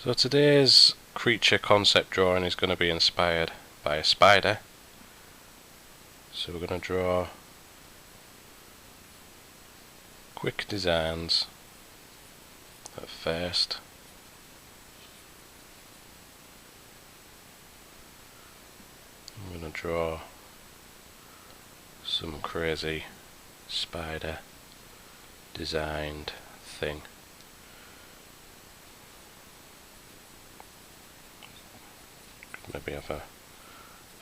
So today's creature concept drawing is going to be inspired by a spider. So we're going to draw quick designs at first. I'm going to draw some crazy spider designed thing. Maybe have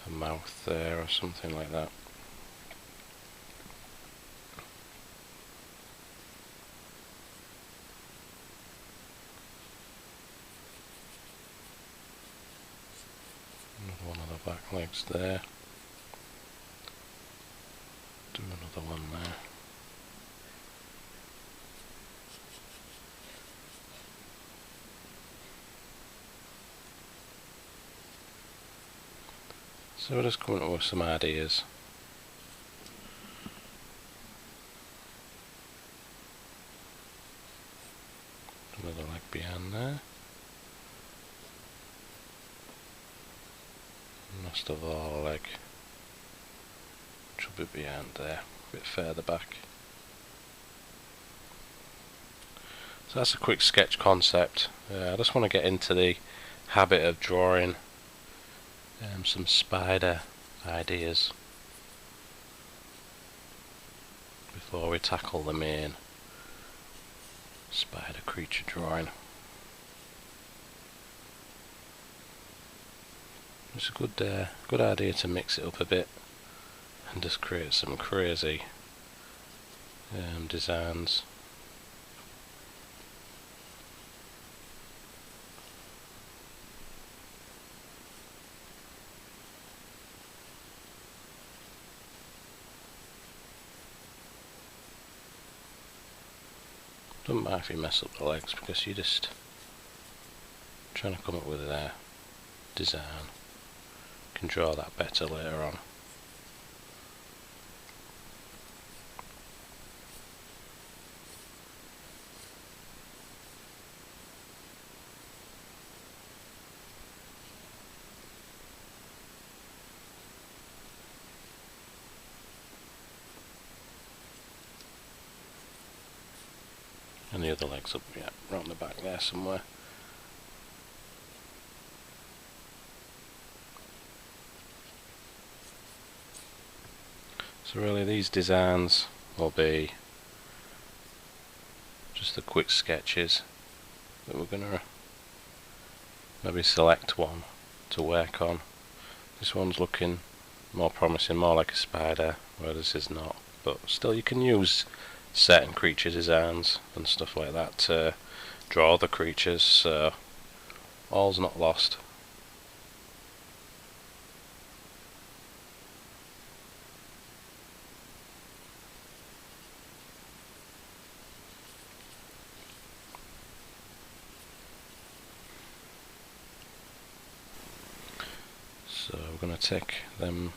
a mouth there or something like that. Another one of the back legs there. Do another one there. So we're just coming up with some ideas. Another leg behind there. Most of all leg should be behind there, a bit further back. So that's a quick sketch concept. I just want to get into the habit of drawing some spider ideas before we tackle the main spider creature drawing. It's a good idea to mix it up a bit and just create some crazy designs. Doesn't matter if you mess up the legs, because you're just trying to come up with a design. You can draw that better later on. And the other leg's up, yeah, round the back there somewhere. So really these designs will be just the quick sketches that we're going to maybe select one to work on. This one's looking more promising, more like a spider, where this is not, but still you can use certain creature designs and stuff like that to draw the creatures, so all's not lost. So we're going to take them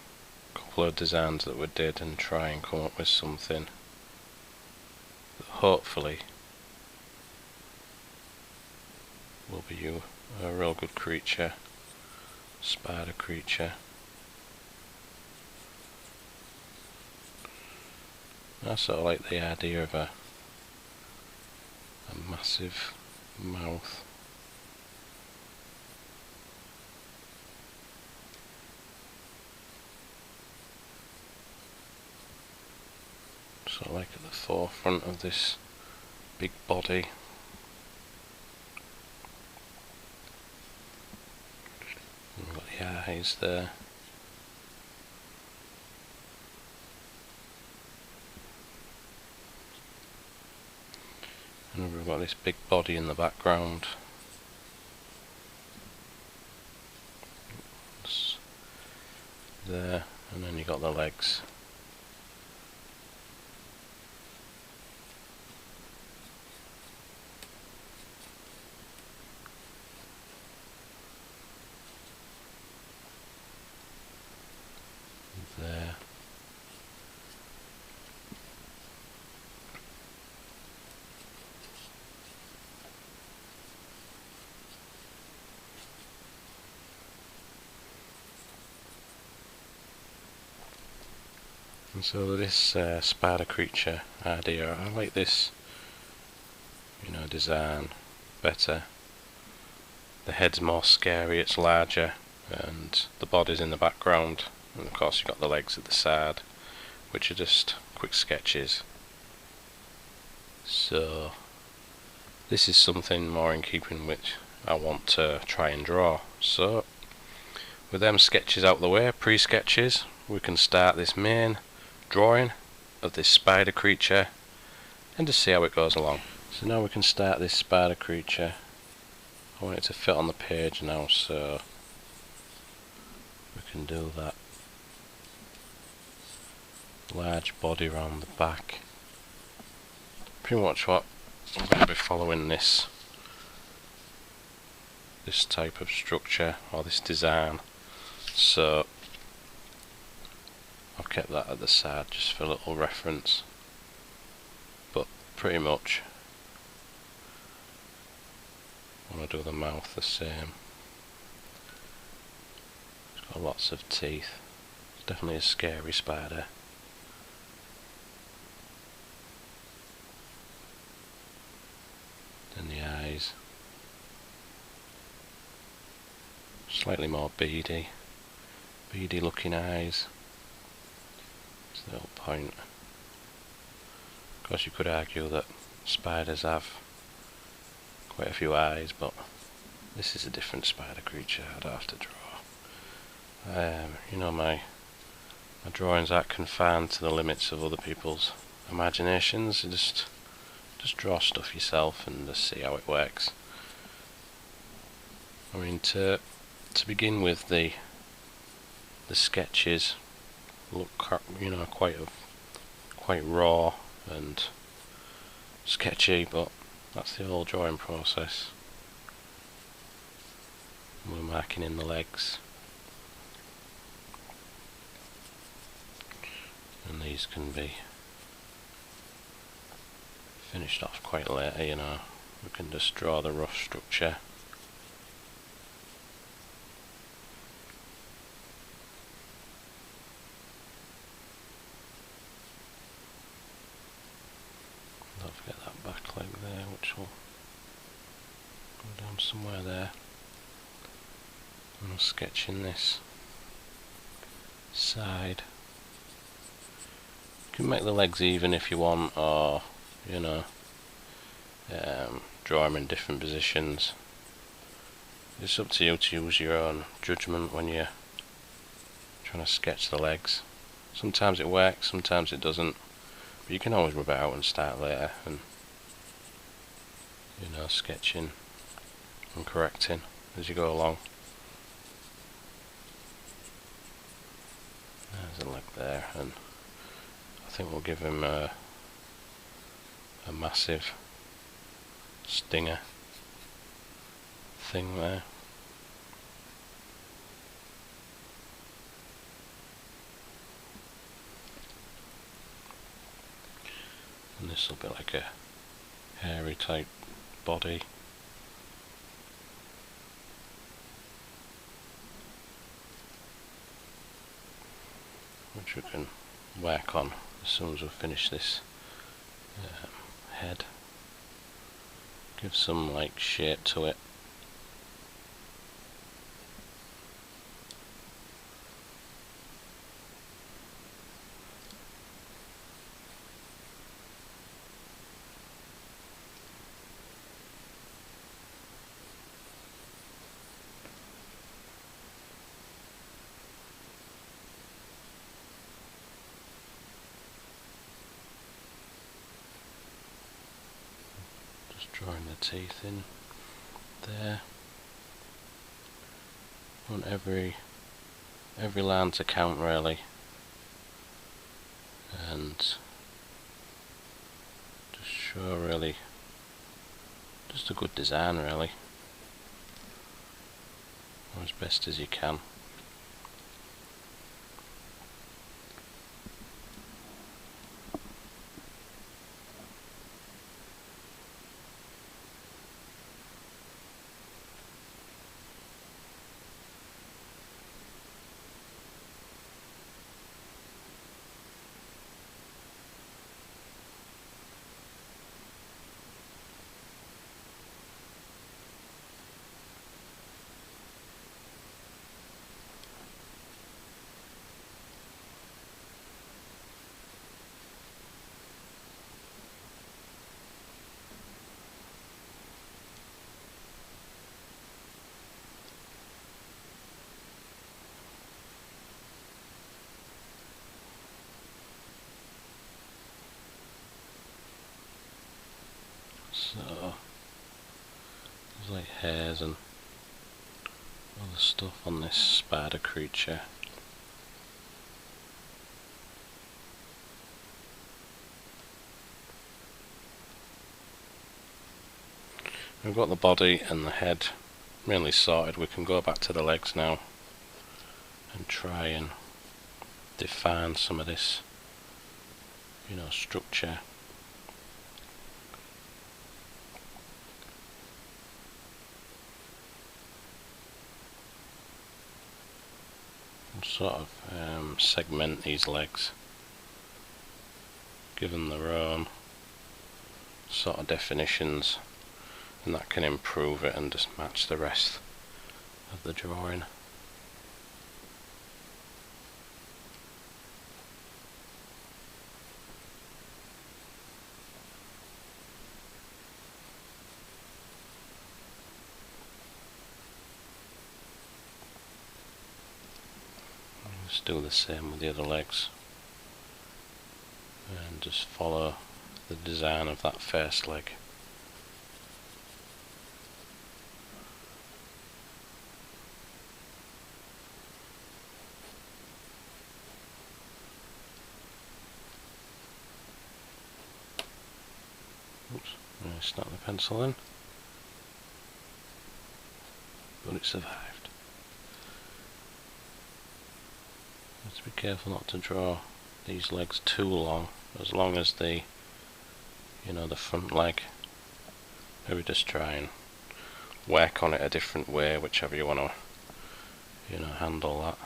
couple of designs that we did and try and come up with something that hopefully will be a real good creature, spider creature. I sort of like the idea of a massive mouth. Sort of like at the forefront of this big body. We've got the eyes there. And we've got this big body in the background. It's there, and then you've got the legs. There. And so this spider creature idea, I like this, design better. The head's more scary, it's larger, and the body's in the background, and of course you've got the legs at the side, which are just quick sketches. So this is something more in keeping which I want to try and draw. So with them sketches out the way, pre-sketches, we can start this main drawing of this spider creature and just see how it goes along. So now we can start this spider creature. I want it to fit on the page now, so we can do that. Large body around the back. Pretty much what I'm going to be following this type of structure or this design, so I've kept that at the side just for a little reference, but pretty much I want to do the mouth the same. It's got lots of teeth. It's definitely a scary spider. Then the eyes, slightly more beady looking eyes. That's the whole point. Of course you could argue that spiders have quite a few eyes, but this is a different spider creature I'd have to draw. My drawings aren't confined to the limits of other people's imaginations. You just draw stuff yourself and just see how it works. I mean, to begin with, the sketches look quite raw and sketchy, but that's the whole drawing process. We're marking in the legs, and these can be finished off quite later, we can just draw the rough structure. Don't forget that back leg there, which will go down somewhere there. I'm sketching this side. You can make the legs even if you want, or draw them in different positions. It's up to you to use your own judgment when you're trying to sketch the legs. Sometimes it works, sometimes it doesn't, but you can always rub it out and start later and sketching and correcting as you go along. There's a leg there, and I think we'll give him a massive stinger thing there. And this will be like a hairy type body. Which we can work on as soon as we finish this head. Give some shape to it. Drawing the teeth in there. Want every line to count really, and just show really just a good design really, or as best as you can. So there's like hairs and other stuff on this spider creature. We've got the body and the head mainly sorted. We can go back to the legs now and try and define some of this, structure. And sort of segment these legs, give them their own sort of definitions, and that can improve it and just match the rest of the drawing. Just do the same with the other legs and just follow the design of that first leg. Oops, I snapped the pencil in, but it survived. Let's be careful not to draw these legs too long, as long as the front leg. Maybe just try and work on it a different way, whichever you want to handle that.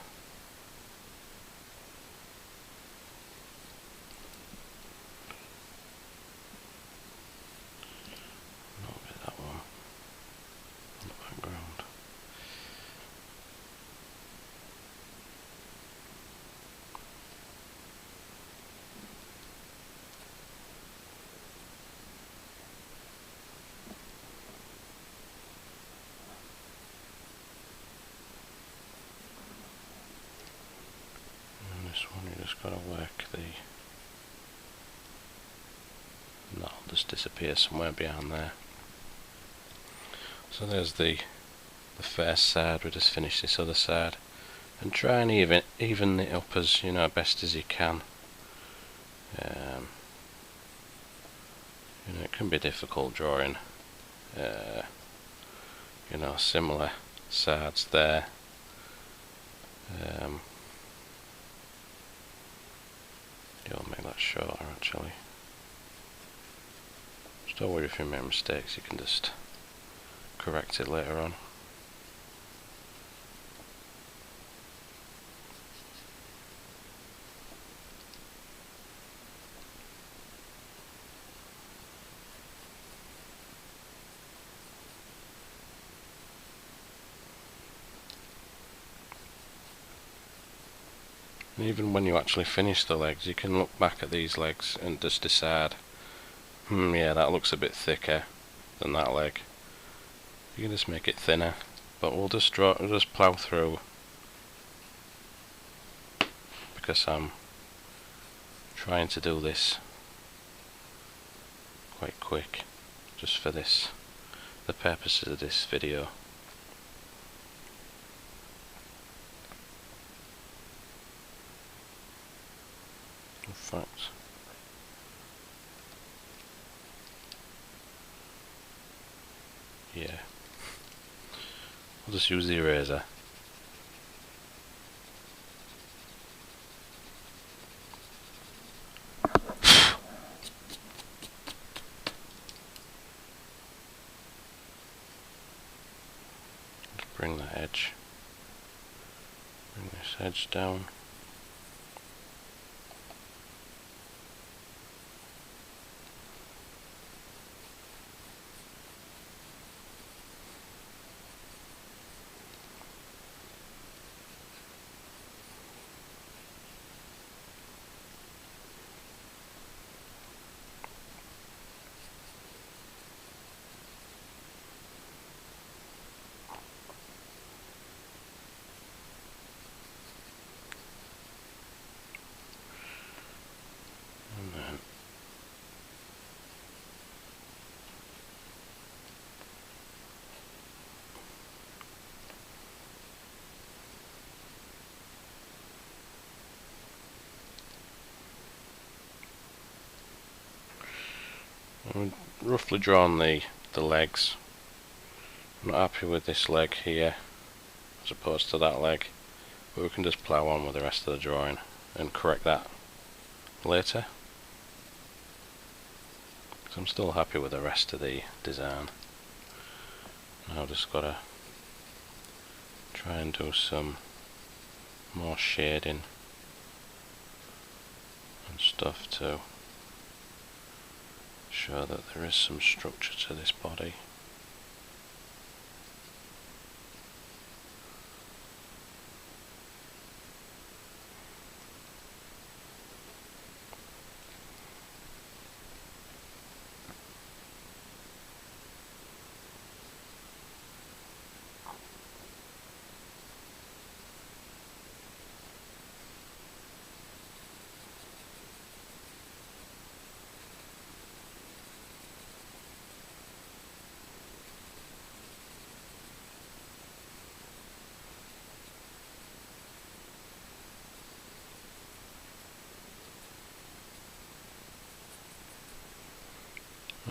This one you just got to work that'll just disappear somewhere behind there. So there's the first side. We just finished this other side, and try and even it up as best as you can. It can be difficult drawing similar sides there. You'll make that shorter actually. Just don't worry if you make mistakes, you can just correct it later on. And even when you actually finish the legs, you can look back at these legs and just decide, yeah, that looks a bit thicker than that leg. You can just make it thinner, but we'll just plough through, because I'm trying to do this quite quick, just for the purposes of this video. In fact, yeah, I'll just use the eraser. Just bring that edge, bring this edge down. roughly drawn the legs. I'm not happy with this leg here as opposed to that leg, but we can just plough on with the rest of the drawing and correct that later, because I'm still happy with the rest of the design. Now I've just got to try and do some more shading and stuff to show that there is some structure to this body.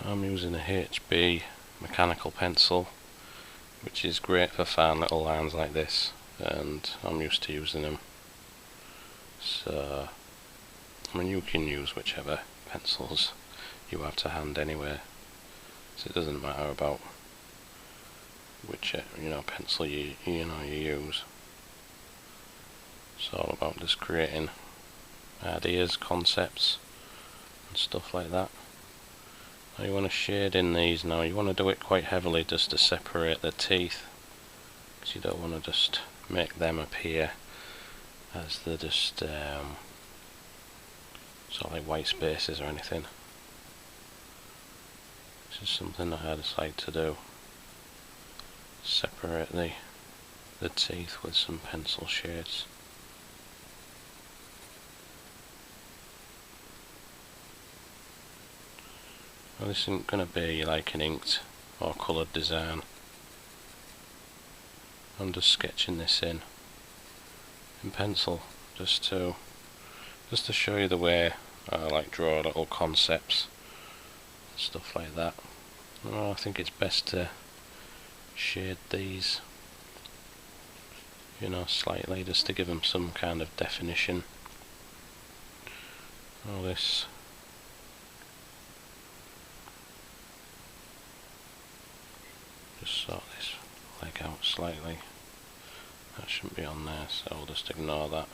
I'm using a HB mechanical pencil, which is great for fine little lines like this, and I'm used to using them. So, I mean, you can use whichever pencils you have to hand anyway, so it doesn't matter about which pencil you use. It's all about just creating ideas, concepts, and stuff like that. Now you want to shade in these. Now you want to do it quite heavily just to separate the teeth, because you don't want to just make them appear as they're just sort of like white spaces or anything. This is something that I decide to do. Separate the teeth with some pencil shades. Well, this isn't going to be like an inked or coloured design. I'm just sketching this in pencil just to show you the way I like draw little concepts and stuff like that. Well, I think it's best to shade these, slightly, just to give them some kind of definition. All this just sort this leg out slightly. That shouldn't be on there, so I'll just ignore that.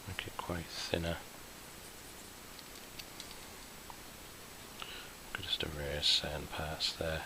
Make it quite thinner. Could just erase certain parts there.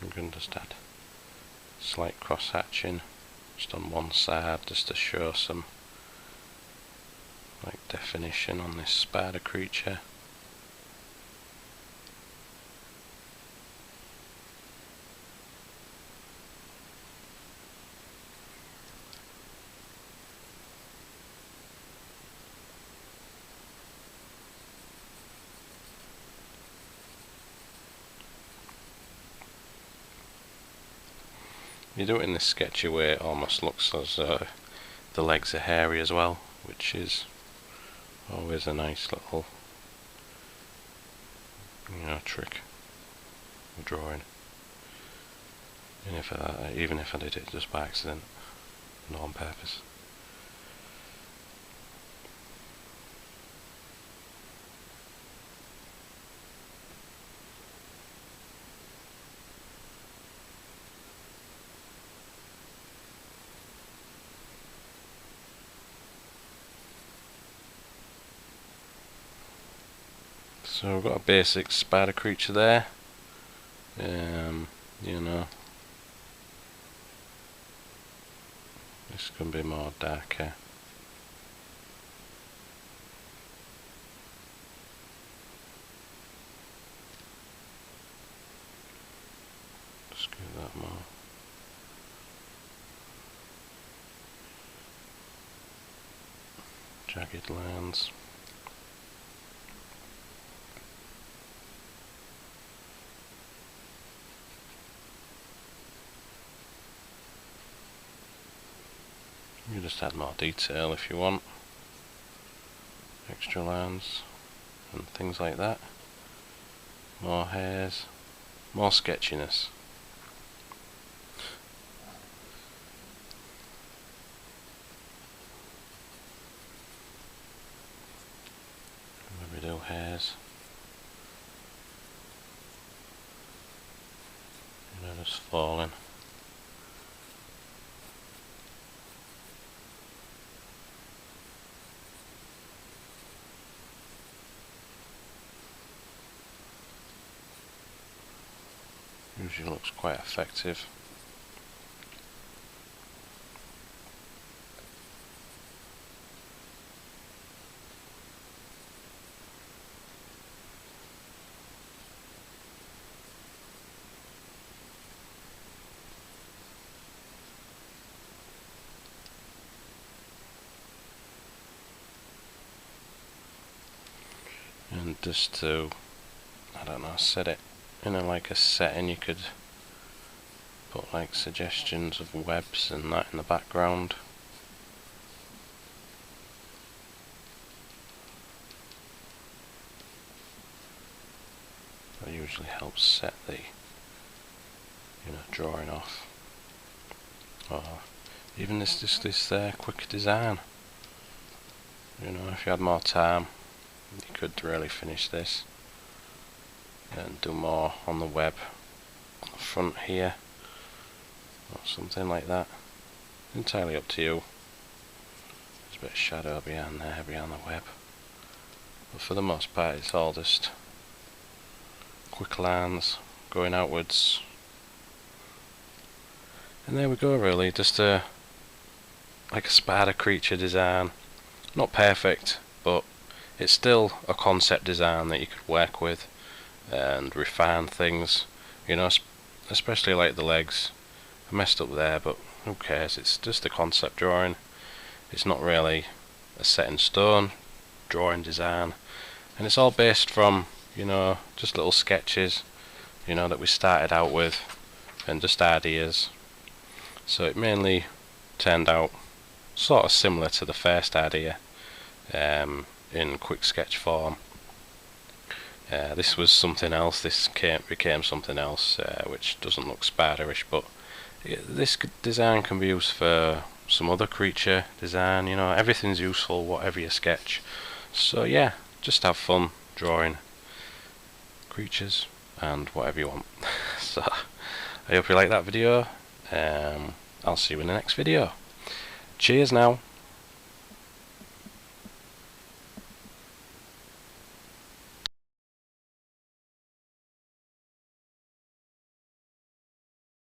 I'm going to just add slight cross hatching just on one side, just to show some like definition on this spider creature. You do it in this sketchy way, it almost looks as though the legs are hairy as well, which is always a nice little trick of drawing. Even if I did it just by accident, not on purpose. So we've got a basic spider creature there. This can be more darker. Just give that more. jagged lines. You just add more detail if you want, extra lines and things like that, more hairs, more sketchiness. Maybe do hairs, you know, just falling. Usually looks quite effective. And just to, I don't know, set it in like a setting, you could put like suggestions of webs and that in the background. That usually helps set the, drawing off. Or even this quick design. If you had more time, you could really finish this and do more on the web, on the front here, or something like that. Entirely up to you. There's a bit of shadow behind there, behind the web. But for the most part, it's all just quick lines going outwards. And there we go, really, just like a spider creature design. Not perfect, but it's still a concept design that you could work with and refine things, especially like the legs. I messed up there, but who cares, it's just a concept drawing. It's not really a set in stone drawing design, and it's all based from, just little sketches, that we started out with, and just ideas. So it mainly turned out sort of similar to the first idea, in quick sketch form. This was something else. This became something else, which doesn't look spiderish, but this design can be used for some other creature design. Everything's useful, whatever you sketch. So yeah, just have fun drawing creatures and whatever you want. So I hope you like that video. I'll see you in the next video. Cheers now.